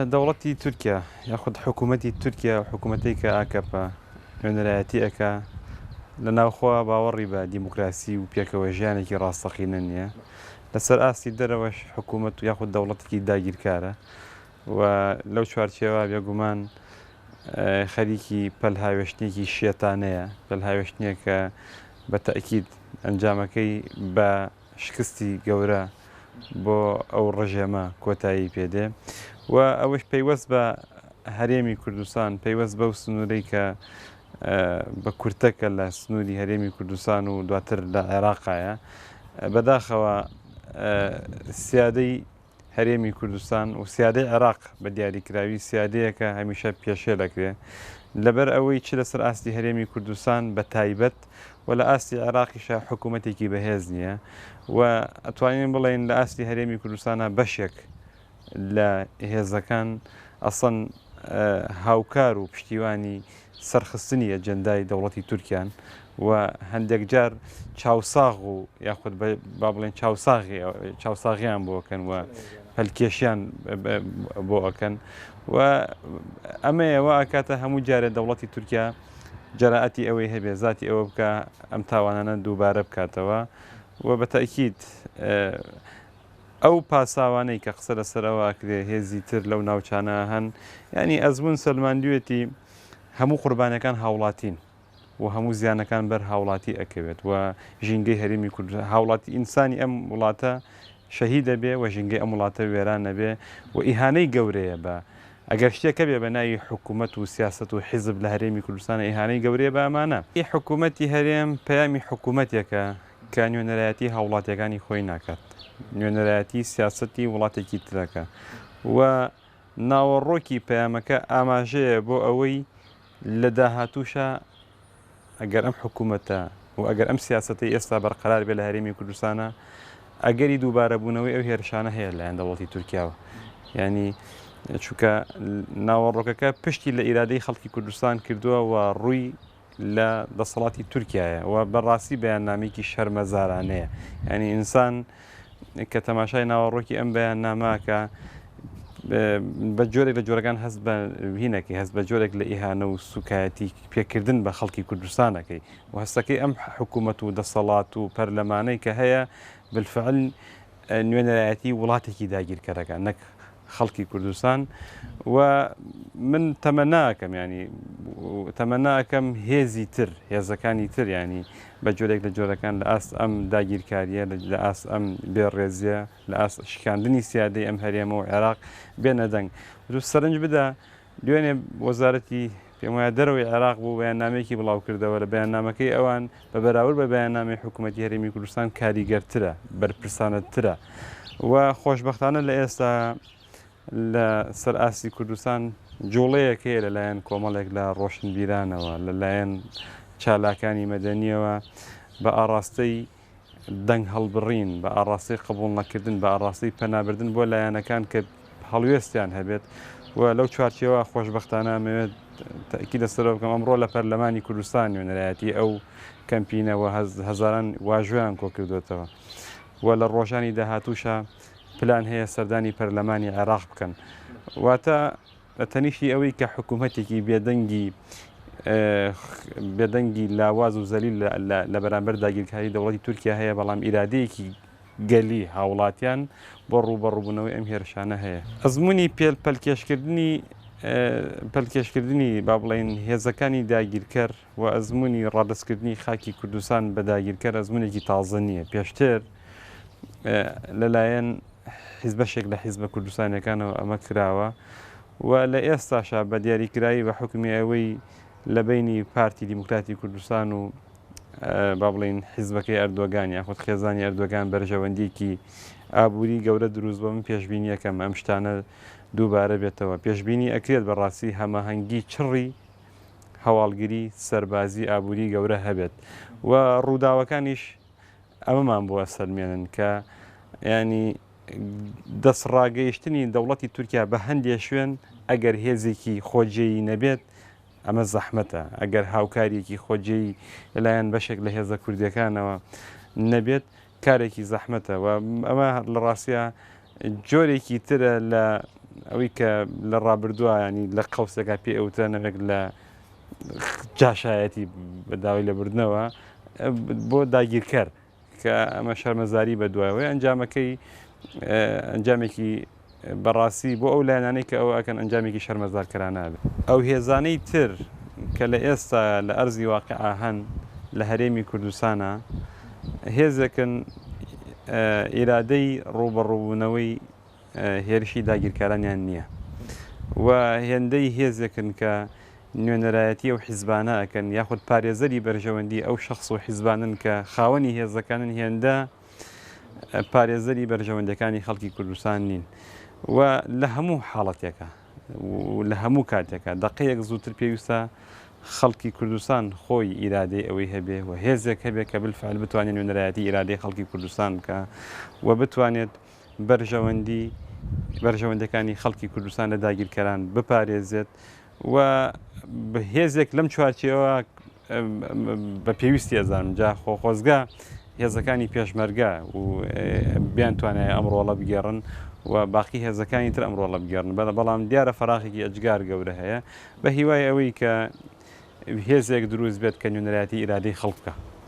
دەوڵەتی تورکیا یاخود حکوومەتی تورکیا و حکوومەتەی کە ئاکەپە نوێنەرایەتی ئەکا لە ناوخوا باوەڕی بە دیموکراسی و پێکەوە ژیانێکی ڕاستەقینە نییە لەسەر ئاستی دەرەوەش حکوومەت و یاخود دەوڵەتێکی داگیرکارە و لەو چوارچێوە بێگومان خەریکی پەلهاوێشتێکی شێتانەیە پەلهاوێشتنیە کە بە تەئکید ئەنجامەکەی بە شکستی گەورە بۆ ئەو ڕژێمە کۆتایی پێدێ و ئەوەش پەیوەست بە هەرێمی کوردستان پەیوەست بەو سنوورەی کە بە کورتەکە لە سنووری هەرێمی کوردستان و دواتر لە عێراقایە بەداخەوە سیادەی هەرێمی کوردستان و سیادەی عێراق بە دیاریکراوی سیادەیەکە هەمیشە پێشێ دەکرێت لەبەر ئەوەی چ لەسەر ئاستی هەرێمی کوردستان بە تایبەت و لە ئاستی عێراقیشە حکوومەتێکی بەهێز نییە و ئەتوانین بڵێن لە ئاستی هەرێمی کوردستانە بەشێک لە هێزەکان ئەسڵەن هاوکار و پشتیوانی سەرخستنی ئەجەندای دەوڵەتی تورکیان و هەندێک جار چاوساغ و یاخود با بڵێن چاوساغیان بۆکەن و هەلکێشیان بۆ ئەکەن و ئەمەیەوە ئاکاتە هەموو جارێ دەوڵەتی تورکیا جەرائەتی ئەوەی هەبێ زاتی ئەوە بکە ئەم تاوانانە دووبارە بکاتەوە و بە تەئکید ئەو پاساوانەی کە قسە لەسەرەوە ئەکرێ هێزی تر لەو ناوچانە هەن ینی ئەزمون سەلماندوێتی هەموو قوربانەکان هاوڵاتین و هەموو زیانەکان بەر هاوڵاتی ئەکەوێت و ژینگەی هەرێمی کوردستان هاوڵاتی ئینسانی ئەم وڵاتە شەهید دەبێ و ژینگەی ئەم وڵاتە وێران نەبێ و ئیهانەی گەورەیە بە ئەگەر شتێکە بێ بە ناوی حکوومەت و سیاست و حیزب لە هەرێمی کوردستانە ئیهانەی گەورەیە بە ئەمانە حکوومەتی هەرێم پەیامی حکوومەتێکە کە نوێنەرایەتی هاوڵاتیەکانی خۆی ناکات نوێنەرایەتی سیاسەتی وڵاتێکی ترەکە و ناوەڕۆکی پەیامەکە ئاماژەیە بۆ ئەوەی لە داهاتووشە ئەگەر ئەم حکوومەتە و ئەگەر ئەم سیاسەتی ئێستا بەرقەرار بێ لە هەرێمی کوردستانە ئەگەری دووبارە بوونەوەی ئەو هێرشانە هەیە لەلایەن دەوڵەتی تورکیاوە ینی چونکە ناوەڕۆکەکە پشتی لە ئیرادەی خەڵکی کوردستان کردووە و ڕووی لە دەسەڵاتی تورکایە و بەڕاستی بەیاننامێکی شەرمەزارانەیە ینی ئینسان کە تەماشای ناوەڕۆکی ئەم بەیان ناماکە بە جۆرێک لە جۆرەکان هەست بە هینەکەی هەست بە جۆرێک لە ئیهانە و سوکایەتی پێکردن بە خەڵکی کوردستانەکەی و هەستەکەی ئەم حکوومەت و دەسەڵات و پەرلەمانەی کە هەیە بالفعل نوێنەرایەتی وڵاتێکی داگیرکەرەکە نەک خەڵکی کوردستان و من تەمەناکەم ینی تەمەناکەم هێزی تر هێزەکانی تر ینی بە جۆرێک لە جۆرەکان لە ئاست ئەم داگیرکاریە لە ئاست ئەم بێڕێزیە لە ئاست شکاندنی سیادەی ئەم هەرێمە و عێراق بێنە دەنگ سەرنج بدە دوێنێ وەزارەتی پێم وایە دەرەوەی عێراق بوو بەیاننامێکی بڵاو کردەوە لە بەیاننامەکەی ئەوان بە بەراورد بە بەیاننامەی حکوومەتی هەرێمی کوردستان کاریگەرترە بەرپرسانەترە و خۆشبەختانە لە ئێستا لە سەر ئاستی کوردستان جوڵەیەکەیە لەلایەن کۆمەڵێک لە ڕۆشنبیرانەوە لەلایەن چالاکانی مەدەنیەوە بە ئاڕاستەی دەنگ هەڵبڕین بە ئاڕاستی قبول نەکردن بە ئاڕاستی پەنابردن بۆ لایەنەکان کە هەڵوێستیان هەبێت و لەو چوارچێوە خۆشبەختانە ئەمەوێت تەئکید لەسەرەوە بکەم ئەمڕۆ لە پەرلەمانی کوردستان نوێنەرایەتی ئەو کەمپینەوە هەزاران واژویان کۆ کردوێتەوە و لە ڕۆژانی داهاتووشە پلان هەیە سەردانی پەرلەمانی عێراق بکەن واتە تەنیشتی ئەوەی کە حکوومەتێکی بێدەنگی لاواز و زەلیل لە بەرامبەر داگیرکاری دەوڵەتی تورکیا هەیە بەڵام ئیرادەیەکی گەلی هاوڵاتیان بۆ ڕوبەڕووبوونەوەی ئەم هێرشانە هەیە ئەزمموی پەلکێشکردنی با بڵێن هێزەکانی داگیرکەر و ئەزمموی ڕادستکردنی خاکی کوردستان بە داگیرکەر ئەزمونێکی تازە نییە پێشتر لەلایەن حیزبەشێک لە حیزبە کوردستانەکانەوە ئەمە کراوە و لە ئێستاشا بە دیاریکرایی بە حکمی ئەوەی لە بینی پارتی دیموکراتی کوردستان و با بڵێن حیزبەکەی ئەردۆگان یاخود خێزانی ئەردۆگان بەرژەوەندێکی ئابووری گەورە دروست بۆ من پێشببینی یەکەم ئەم شتانە دووبارە بێتەوە پێشببینی ئەکرێت بەڕاستی هەماهەنگی چڕی هەواڵگیری سەربازی ئابووری گەورە هەبێت و ڕووداوەکانیش ئەمەمان بۆ سەلمێنن کە ینی دەستڕاگەیشتنی دەوڵەتی تورکیا بە هەندێک شوێن ئەگەر هێزێکی خۆجێی نەبێت ئەمە زەحمەتە ئەگەر هاوکاریەکی خۆجێی لەلایەن بەشێک لە هێزە کوردیەکانەوە نەبێت کارێکی زەحمەتە و ئەمە لە ڕاستیە جۆرێکی ترە لە ئەوەی کە لە ڕابردووە ینی لە قەوسێکا پێ ئەوتە نەوێک لە جاشایەتی بەداوای لەبردنەوە بۆ داگیرکەر کە ئەمە شەرمەزاری بە دوایەوەی ئەنجامەکەی ئەنجامێکی بەڕاستی بۆ ئەو لایەنانەی کە ئەوە ئەکەن ئەنجامێکی شەرمەزارکەرانە بێت. ئەو هێزانەی تر کە لە ئێستا لە ئەرزی واقعا هەن لە هەرێمی کوردستانە هێزێکن ئیرادەی ڕوبەڕووبوونەوەی هێرشی داگیرکارانیان نییە و هێندەی هێزێکن کە نوێنەرایەتی ئەو حیزبانە ئەکەن یاخود پارێزەری بەرژەوەندی ئەو شخص و حیزبانن کە خاوەنی هێزەکانن هێندە پارێزەری بەرژەوەندەکانی خەڵکی کوردستان نین و لە هەموو حاڵەتێکە و لە هەموو کاتێکە دقەیەک زووتر پێویستە خەڵکی کوردستان خۆی ئیرادەی ئەوەی هەبێ و هێزێک هەبێت کە بالفعل بتوانێت نوێنەرایەتی ئیرادەی خەڵکی کوردستان بکە و بتوانێت بەرژەوەندەکانی خەڵکی کوردستان لە داگیرکەران بپارێزێت و هێزێک لەم چوارچێەوە بە پێویستی ئەزانم جا خۆخۆزگا هێزەکانی پێشمەرگە و بیان توانای ئەمڕۆڵە بگێڕن و باقی هێزەکانی تر ئەمڕۆڵە بگێڕن بەڵام دیارە فەراغێکی ئەجگار گەورە هەیە بە هیوای ئەوەی کە هێزێک دروست بێت کە نوێنەرایەتی ئیرادەی خەڵک بکە.